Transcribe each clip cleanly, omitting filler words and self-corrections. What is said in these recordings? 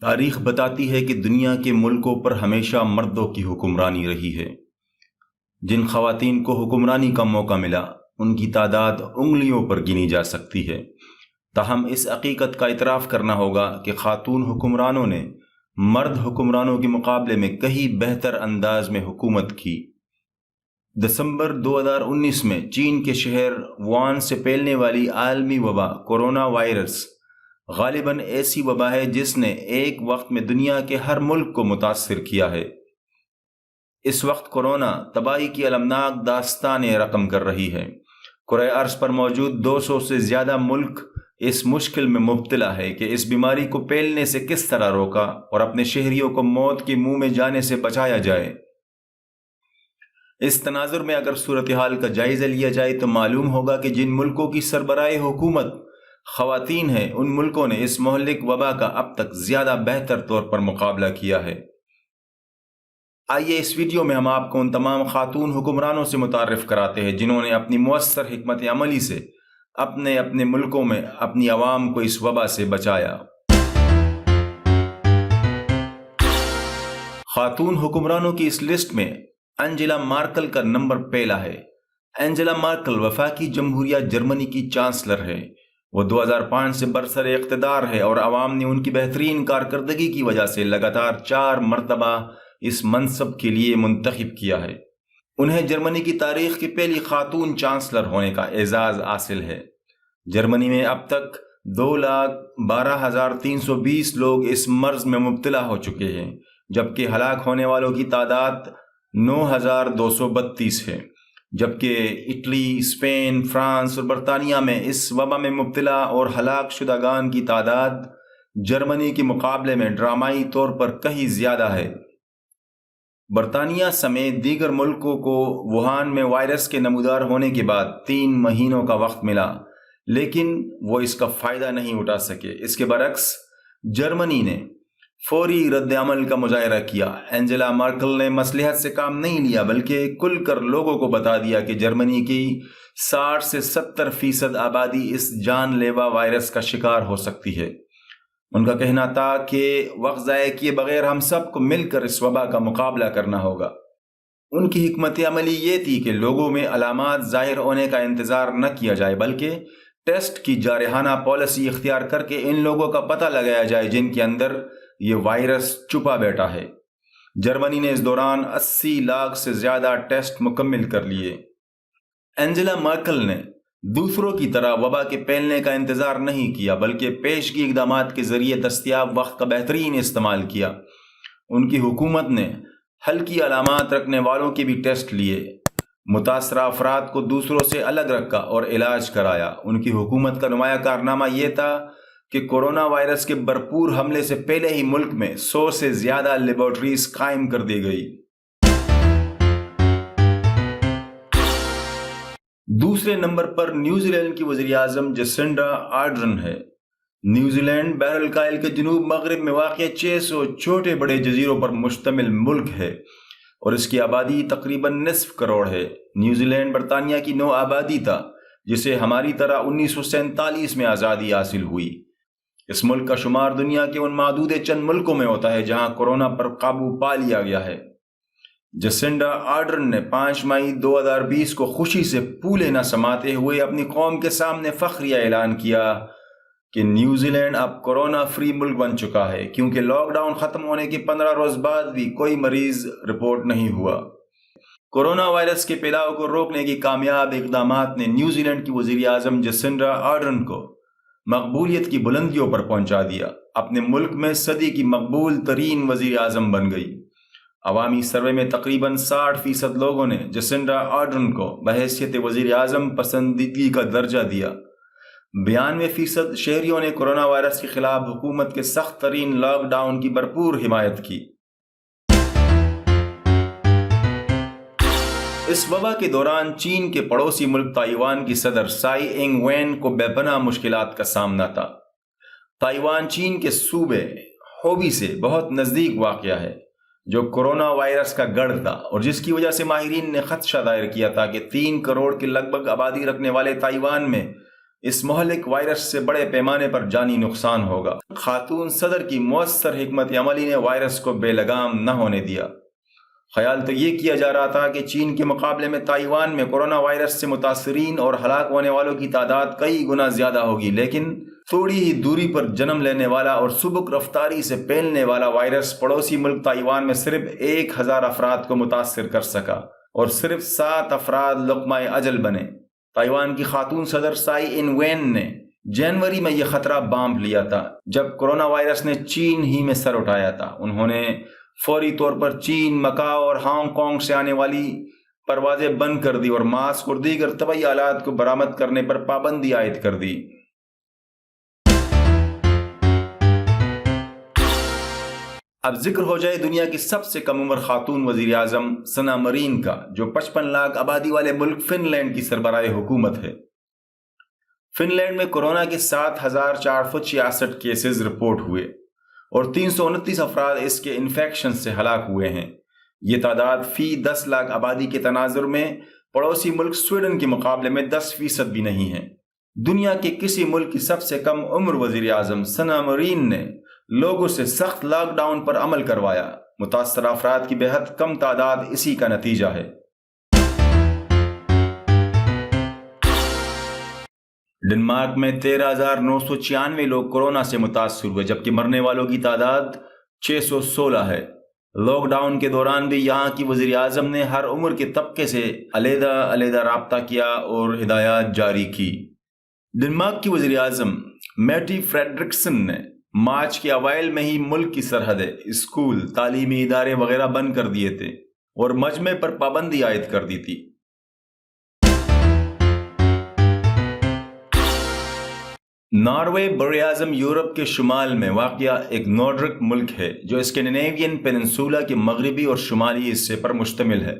تاریخ بتاتی ہے کہ دنیا کے ملکوں پر ہمیشہ مردوں کی حکمرانی رہی ہے۔ جن خواتین کو حکمرانی کا موقع ملا ان کی تعداد انگلیوں پر گنی جا سکتی ہے۔ تاہم اس حقیقت کا اعتراف کرنا ہوگا کہ خاتون حکمرانوں نے مرد حکمرانوں کے مقابلے میں کہیں بہتر انداز میں حکومت کی۔ دسمبر 2019 میں چین کے شہر ووہان سے پھیلنے والی عالمی وبا کورونا وائرس غالباً ایسی وبا ہے جس نے ایک وقت میں دنیا کے ہر ملک کو متاثر کیا ہے۔ اس وقت کورونا تباہی کی المناک داستانیں رقم کر رہی ہے۔ کرۂ ارض پر موجود 200 سے زیادہ ملک اس مشکل میں مبتلا ہے کہ اس بیماری کو پھیلنے سے کس طرح روکا اور اپنے شہریوں کو موت کے منہ میں جانے سے بچایا جائے۔ اس تناظر میں اگر صورتحال کا جائزہ لیا جائے تو معلوم ہوگا کہ جن ملکوں کی سربراہ حکومت خواتین ہیں ان ملکوں نے اس مہلک وبا کا اب تک زیادہ بہتر طور پر مقابلہ کیا ہے۔ آئیے اس ویڈیو میں ہم آپ کو ان تمام خاتون حکمرانوں سے متعارف کراتے ہیں جنہوں نے اپنی مؤثر حکمت عملی سے اپنے ملکوں میں اپنی عوام کو اس وبا سے بچایا۔ خاتون حکمرانوں کی اس لسٹ میں انجیلا مارکل کا نمبر پہلا ہے۔ انجیلا مارکل وفاقی جمہوریہ جرمنی کی چانسلر ہے۔ وہ 2005 سے برسر اقتدار ہے اور عوام نے ان کی بہترین کارکردگی کی وجہ سے لگاتار 4 مرتبہ اس منصب کے لیے منتخب کیا ہے۔ انہیں جرمنی کی تاریخ کی پہلی خاتون چانسلر ہونے کا اعزاز حاصل ہے۔ جرمنی میں اب تک 2,12,320 لوگ اس مرض میں مبتلا ہو چکے ہیں، جبکہ ہلاک ہونے والوں کی تعداد 9,232 ہے، جبکہ اٹلی، اسپین، فرانس اور برطانیہ میں اس وبا میں مبتلا اور ہلاک شدگان کی تعداد جرمنی کے مقابلے میں ڈرامائی طور پر کہیں زیادہ ہے۔ برطانیہ سمیت دیگر ملکوں کو ووہان میں وائرس کے نمودار ہونے کے بعد 3 مہینوں کا وقت ملا، لیکن وہ اس کا فائدہ نہیں اٹھا سکے۔ اس کے برعکس جرمنی نے فوری رد عمل کا مظاہرہ کیا۔ انجیلا مارکل نے مصلحت سے کام نہیں لیا بلکہ کھل کر لوگوں کو بتا دیا کہ جرمنی کی 60 سے 70% آبادی اس جان لیوا وائرس کا شکار ہو سکتی ہے۔ ان کا کہنا تھا کہ وقت ضائع کیے بغیر ہم سب کو مل کر اس وبا کا مقابلہ کرنا ہوگا۔ ان کی حکمت عملی یہ تھی کہ لوگوں میں علامات ظاہر ہونے کا انتظار نہ کیا جائے بلکہ ٹیسٹ کی جارحانہ پالیسی اختیار کر کے ان لوگوں کا پتہ لگایا جائے جن کے اندر یہ وائرس چھپا بیٹھا ہے۔ جرمنی نے اس دوران 80 لاکھ سے زیادہ ٹیسٹ مکمل کر لیے۔ انجیلا مارکل نے دوسروں کی طرح وبا کے پھیلنے کا انتظار نہیں کیا بلکہ پیشگی اقدامات کے ذریعے دستیاب وقت کا بہترین استعمال کیا۔ ان کی حکومت نے ہلکی علامات رکھنے والوں کے بھی ٹیسٹ لیے، متاثرہ افراد کو دوسروں سے الگ رکھا اور علاج کرایا۔ ان کی حکومت کا نمایاں کارنامہ یہ تھا کہ کورونا وائرس کے بھرپور حملے سے پہلے ہی ملک میں 100 سے زیادہ لیبارٹریز قائم کر دی گئی۔ دوسرے نمبر پر نیوزی لینڈ کی وزیر اعظم جسنڈا آرڈرن ہے۔ نیوزی لینڈ بحر الکاہل کے جنوب مغرب میں واقع 600 چھوٹے بڑے جزیروں پر مشتمل ملک ہے اور اس کی آبادی تقریباً نصف کروڑ ہے۔ نیوزی لینڈ برطانیہ کی نو آبادی تھا جسے ہماری طرح 1947 میں آزادی حاصل ہوئی۔ اس ملک کا شمار دنیا کے ان معدود چند ملکوں میں ہوتا ہے جہاں کورونا پر قابو پا لیا گیا ہے۔ جسنڈا آرڈرن نے 5 مئی 2020 کو خوشی سے پھولے نہ سماتے ہوئے اپنی قوم کے سامنے فخریہ اعلان کیا کہ نیوزی لینڈ اب کورونا فری ملک بن چکا ہے، کیونکہ لاک ڈاؤن ختم ہونے کے 15 روز بعد بھی کوئی مریض رپورٹ نہیں ہوا۔ کورونا وائرس کے پھیلاؤ کو روکنے کی کامیاب اقدامات نے نیوزی لینڈ کی وزیر اعظم جسنڈا آرڈرن کو مقبولیت کی بلندیوں پر پہنچا دیا۔ اپنے ملک میں صدی کی مقبول ترین وزیر اعظم بن گئی۔ عوامی سروے میں تقریباً 60% لوگوں نے جسنڈا آرڈرن کو بحیثیت وزیر اعظم پسندیدگی کا درجہ دیا۔ 92% شہریوں نے کورونا وائرس کے خلاف حکومت کے سخت ترین لاک ڈاؤن کی بھرپور حمایت کی۔ اس وبا کے دوران چین کے پڑوسی ملک تائیوان کی صدر سائی اینگ وین کو بے پناہ مشکلات کا سامنا تھا۔ تائیوان چین کے صوبے ہوبی سے بہت نزدیک واقع ہے جو کورونا وائرس کا گڑھ تھا اور جس کی وجہ سے ماہرین نے خدشہ ظاہر کیا تھا کہ 3 کروڑ کے لگ بھگ آبادی رکھنے والے تائیوان میں اس مہلک وائرس سے بڑے پیمانے پر جانی نقصان ہوگا۔ خاتون صدر کی مؤثر حکمت عملی نے وائرس کو بے لگام نہ ہونے دیا۔ خیال تو یہ کیا جا رہا تھا کہ چین کے مقابلے میں تائیوان میں کورونا وائرس سے متاثرین اور ہلاک ہونے والوں کی تعداد کئی گنا زیادہ ہوگی، لیکن تھوڑی ہی دوری پر جنم لینے والا اور سبک رفتاری سے پھیلنے والا وائرس پڑوسی ملک تائیوان میں صرف 1000 افراد کو متاثر کر سکا اور صرف 7 افراد لقمہ اجل بنے۔ تائیوان کی خاتون صدر سائی ان وین نے جنوری میں یہ خطرہ بانپ لیا تھا جب کورونا وائرس نے چین ہی میں سر اٹھایا تھا۔ انہوں نے فوری طور پر چین، مکاؤ اور ہانگ کانگ سے آنے والی پروازیں بند کر دی اور ماسک اور دیگر طبی آلات کو برآمد کرنے پر پابندی عائد کر دی۔ اب ذکر ہو جائے دنیا کی سب سے کم عمر خاتون وزیر اعظم سنا مرین کا، جو 55 لاکھ آبادی والے ملک فن لینڈ کی سربراہ حکومت ہے۔ فن لینڈ میں کورونا کے 7466 کیسز رپورٹ ہوئے اور 329 افراد اس کے انفیکشن سے ہلاک ہوئے ہیں۔ یہ تعداد فی 10 لاکھ آبادی کے تناظر میں پڑوسی ملک سویڈن کے مقابلے میں 10% بھی نہیں ہے۔ دنیا کے کسی ملک کی سب سے کم عمر وزیر اعظم سنا مرین نے لوگوں سے سخت لاک ڈاؤن پر عمل کروایا۔ متاثرہ افراد کی بے حد کم تعداد اسی کا نتیجہ ہے۔ ڈنمارک میں 13,996 لوگ کورونا سے متاثر ہوئے، جبکہ مرنے والوں کی تعداد 616 ہے۔ لاک ڈاؤن کے دوران بھی یہاں کی وزیر اعظم نے ہر عمر کے طبقے سے علیحدہ رابطہ کیا اور ہدایات جاری کی۔ ڈنمارک کی وزیر اعظم میٹی فریڈرکسن نے مارچ کے اوائل میں ہی ملک کی سرحدیں، اسکول، تعلیمی ادارے وغیرہ بند کر دیے تھے اور مجمع پر پابندی عائد کر دی تھی۔ ناروے براعظم یورپ کے شمال میں واقع ایک نارڈرک ملک ہے جو اسکینڈینیوین پیننسولا کے مغربی اور شمالی حصے پر مشتمل ہے۔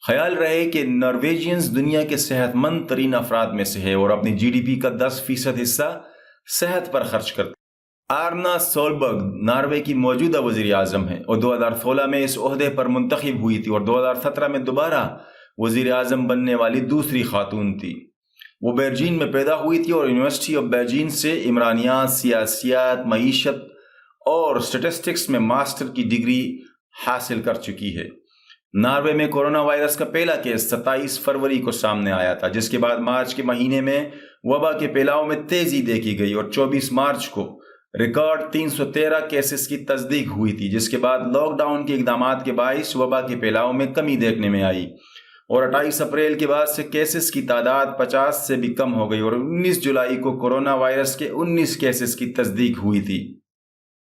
خیال رہے کہ نارویجینز دنیا کے صحت مند ترین افراد میں سے ہے اور اپنی جی ڈی پی کا 10% حصہ صحت پر خرچ کرتے۔ آرنا سولبرگ ناروے کی موجودہ وزیر اعظم ہے اور 2016 میں اس عہدے پر منتخب ہوئی تھی اور 2017 میں دوبارہ وزیر اعظم بننے والی دوسری خاتون تھی۔ وہ بیرجین میں پیدا ہوئی تھی اور یونیورسٹی آف بیرجین سے عمرانیات، سیاسیات، معیشت اور اسٹیٹسٹکس میں ماسٹر کی ڈگری حاصل کر چکی ہے۔ ناروے میں کورونا وائرس کا پہلا کیس 27 فروری کو سامنے آیا تھا، جس کے بعد مارچ کے مہینے میں وبا کے پھیلاؤ میں تیزی دیکھی گئی اور 24 مارچ کو ریکارڈ 313 کیسز کی تصدیق ہوئی تھی، جس کے بعد لاک ڈاؤن کے اقدامات کے باعث وبا کے پھیلاؤ میں کمی دیکھنے میں آئی اور 28 اپریل کے بعد سے کیسز کی تعداد 50 سے بھی کم ہو گئی اور 19 جولائی کو کورونا وائرس کے 19 کیسز کی تصدیق ہوئی تھی۔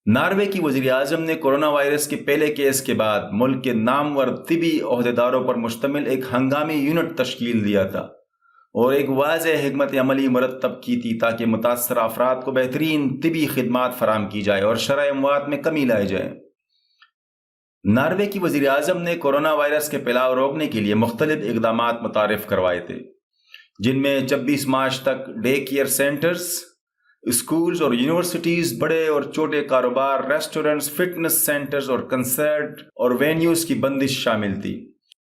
ناروے کی وزیر اعظم نے کورونا وائرس کے پہلے کیس کے بعد ملک کے نامور طبی عہدیداروں پر مشتمل ایک ہنگامی یونٹ تشکیل دیا تھا اور ایک واضح حکمت عملی مرتب کی تھی تاکہ متاثرہ افراد کو بہترین طبی خدمات فراہم کی جائے اور شرح اموات میں کمی لائی جائے۔ ناروے کی وزیر اعظم نے کورونا وائرس کے پھیلاؤ روکنے کے لیے مختلف اقدامات متعارف کروائے تھے، جن میں 26 مارچ تک ڈے کیئر سینٹرز، اسکولز اور یونیورسٹیز، بڑے اور چھوٹے کاروبار، ریسٹورنٹس، فٹنس سینٹرز اور کنسرٹ اور وینیوز کی بندش شامل تھی۔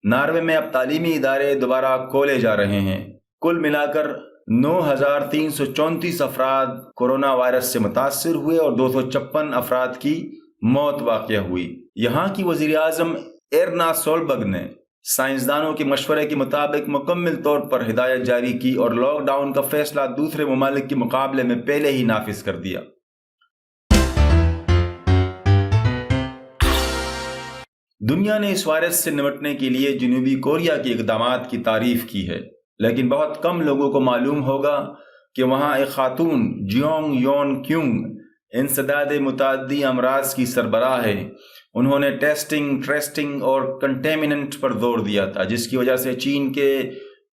ناروے میں اب تعلیمی ادارے دوبارہ کھولے جا رہے ہیں۔ کل ملا کر 9,334 افراد کورونا وائرس سے متاثر ہوئے اور 256 افراد کی موت واقع ہوئی۔ یہاں کی وزیر اعظم ایرنا سولبرگ نے سائنسدانوں کے مشورے کے مطابق مکمل طور پر ہدایت جاری کی اور لاک ڈاؤن کا فیصلہ دوسرے ممالک کے مقابلے میں پہلے ہی نافذ کر دیا۔ دنیا نے اس وائرس سے نمٹنے کے لیے جنوبی کوریا کے اقدامات کی تعریف کی ہے، لیکن بہت کم لوگوں کو معلوم ہوگا کہ وہاں ایک خاتون جیونگ یون کیونگ انسداد متعدی امراض کی سربراہ ہے۔ انہوں نے ٹیسٹنگ، ٹریسنگ اور کنٹیمننٹ پر زور دیا تھا، جس کی وجہ سے چین کے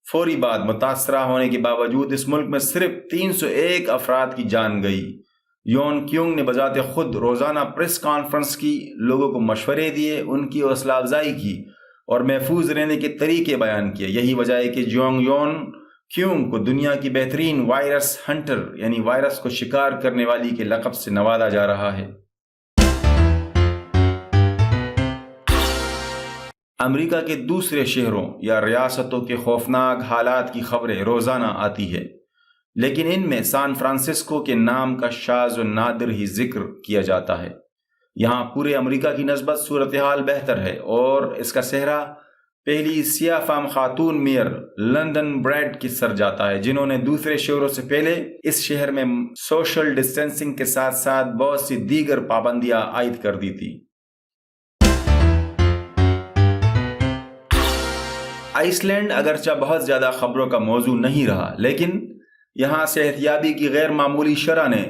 فوری بعد متاثرہ ہونے کے باوجود اس ملک میں صرف 301 افراد کی جان گئی۔ یون کیونگ نے بذات خود روزانہ پریس کانفرنس کی، لوگوں کو مشورے دیے، ان کی حوصلہ افزائی کی اور محفوظ رہنے کے طریقے بیان کیے۔ یہی وجہ ہے کہ جیونگ یون کیونگ کو دنیا کی بہترین وائرس ہنٹر یعنی وائرس کو شکار کرنے والی کے لقب سے نوازا جا رہا ہے۔ امریکہ کے دوسرے شہروں یا ریاستوں کے خوفناک حالات کی خبریں روزانہ آتی ہے۔ لیکن ان میں سان فرانسسکو کے نام کا شاذ و نادر ہی ذکر کیا جاتا ہے۔ یہاں پورے امریکہ کی نسبت صورتحال بہتر ہے اور اس کا صحرا پہلی سیاہ فام خاتون میئر لندن بریڈ کی سر جاتا ہے، جنہوں نے دوسرے شہروں سے پہلے اس شہر میں سوشل ڈسٹینسنگ کے ساتھ ساتھ بہت سی دیگر پابندیاں عائد کر دی تھی۔ آئس لینڈ اگرچہ بہت زیادہ خبروں کا موضوع نہیں رہا، لیکن یہاں صحت یابی کی غیر معمولی شرح نے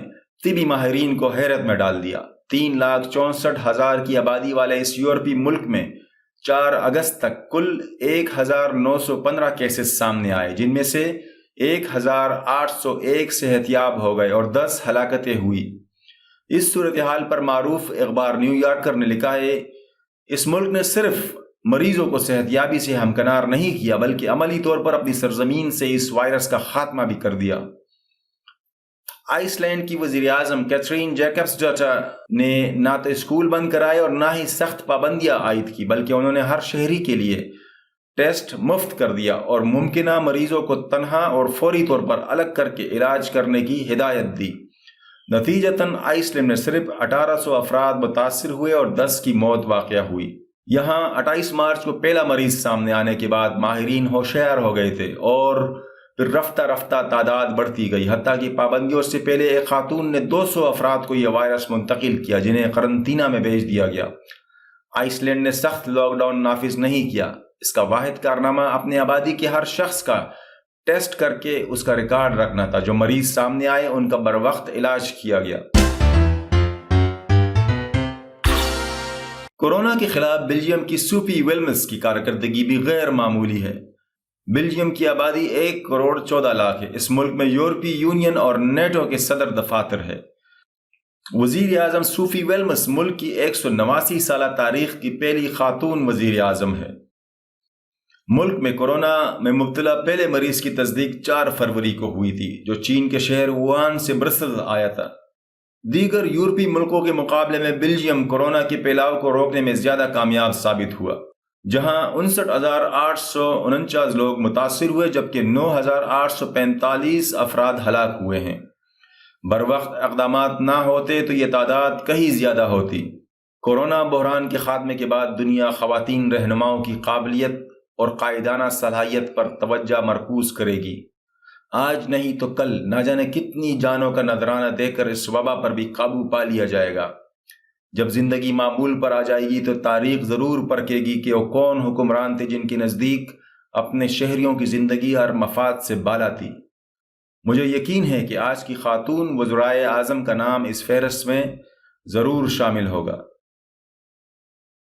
طبی ماہرین کو حیرت میں ڈال دیا۔ 3,64,000 کی آبادی والے اس یورپی ملک میں 4 اگست تک کل 1,915 کیسز سامنے آئے، جن میں سے 1,801 صحت یاب ہو گئے اور 10 ہلاکتیں ہوئی۔ اس صورتحال پر معروف اخبار نیو یارکر نے لکھا ہے، اس ملک نے صرف مریضوں کو صحت یابی سے ہمکنار نہیں کیا بلکہ عملی طور پر اپنی سرزمین سے اس وائرس کا خاتمہ بھی کر دیا۔ آئس لینڈ کی وزیر اعظم کیتھرین جیکبسڈاٹر نے نہ تو اسکول بند کرائے اور نہ ہی سخت پابندیاں عائد کی، بلکہ انہوں نے ہر شہری کے لیے ٹیسٹ مفت کر دیا اور ممکنہ مریضوں کو تنہا اور فوری طور پر الگ کر کے علاج کرنے کی ہدایت دی۔ نتیجتاً آئس لینڈ میں صرف 1,800 افراد متاثر ہوئے اور 10 کی موت واقع ہوئی۔ یہاں 28 مارچ کو پہلا مریض سامنے آنے کے بعد ماہرین ہوشیار ہو گئے تھے اور پھر رفتہ رفتہ تعداد بڑھتی گئی، حتیٰ کہ پابندیوں سے پہلے ایک خاتون نے 200 افراد کو یہ وائرس منتقل کیا، جنہیں قرنطینہ میں بھیج دیا گیا۔ آئس لینڈ نے سخت لاک ڈاؤن نافذ نہیں کیا۔ اس کا واحد کارنامہ اپنی آبادی کے ہر شخص کا ٹیسٹ کر کے اس کا ریکارڈ رکھنا تھا۔ جو مریض سامنے آئے ان کا بروقت علاج کیا گیا۔ کورونا کے خلاف بیلجیم کی سوفی ویلمس کی کارکردگی بھی غیر معمولی ہے۔ بیلجیم کی آبادی 1,14,00,000 ہے۔ اس ملک میں یورپی یونین اور نیٹو کے صدر دفاتر ہے۔ وزیر اعظم سوفی ویلمس ملک کی 189 سالہ تاریخ کی پہلی خاتون وزیر اعظم ہے۔ ملک میں کورونا میں مبتلا پہلے مریض کی تصدیق 4 فروری کو ہوئی تھی، جو چین کے شہر ووہان سے برسلز آیا تھا۔ دیگر یورپی ملکوں کے مقابلے میں بیلجیم کورونا کے پھیلاؤ کو روکنے میں زیادہ کامیاب ثابت ہوا، جہاں 59,849 لوگ متاثر ہوئے جبکہ 9,845 افراد ہلاک ہوئے ہیں۔ بروقت اقدامات نہ ہوتے تو یہ تعداد کہیں زیادہ ہوتی۔ کورونا بحران کے خاتمے کے بعد دنیا خواتین رہنماؤں کی قابلیت اور قائدانہ صلاحیت پر توجہ مرکوز کرے گی۔ آج نہیں تو کل نہ جانے کتنی جانوں کا نذرانہ دے کر اس وبا پر بھی قابو پا لیا جائے گا۔ جب زندگی معمول پر آ جائے گی تو تاریخ ضرور پرکھے گی کہ وہ کون حکمران تھے جن کے نزدیک اپنے شہریوں کی زندگی ہر مفاد سے بالا تھی۔ مجھے یقین ہے کہ آج کی خاتون وزرائے اعظم کا نام اس فہرست میں ضرور شامل ہوگا۔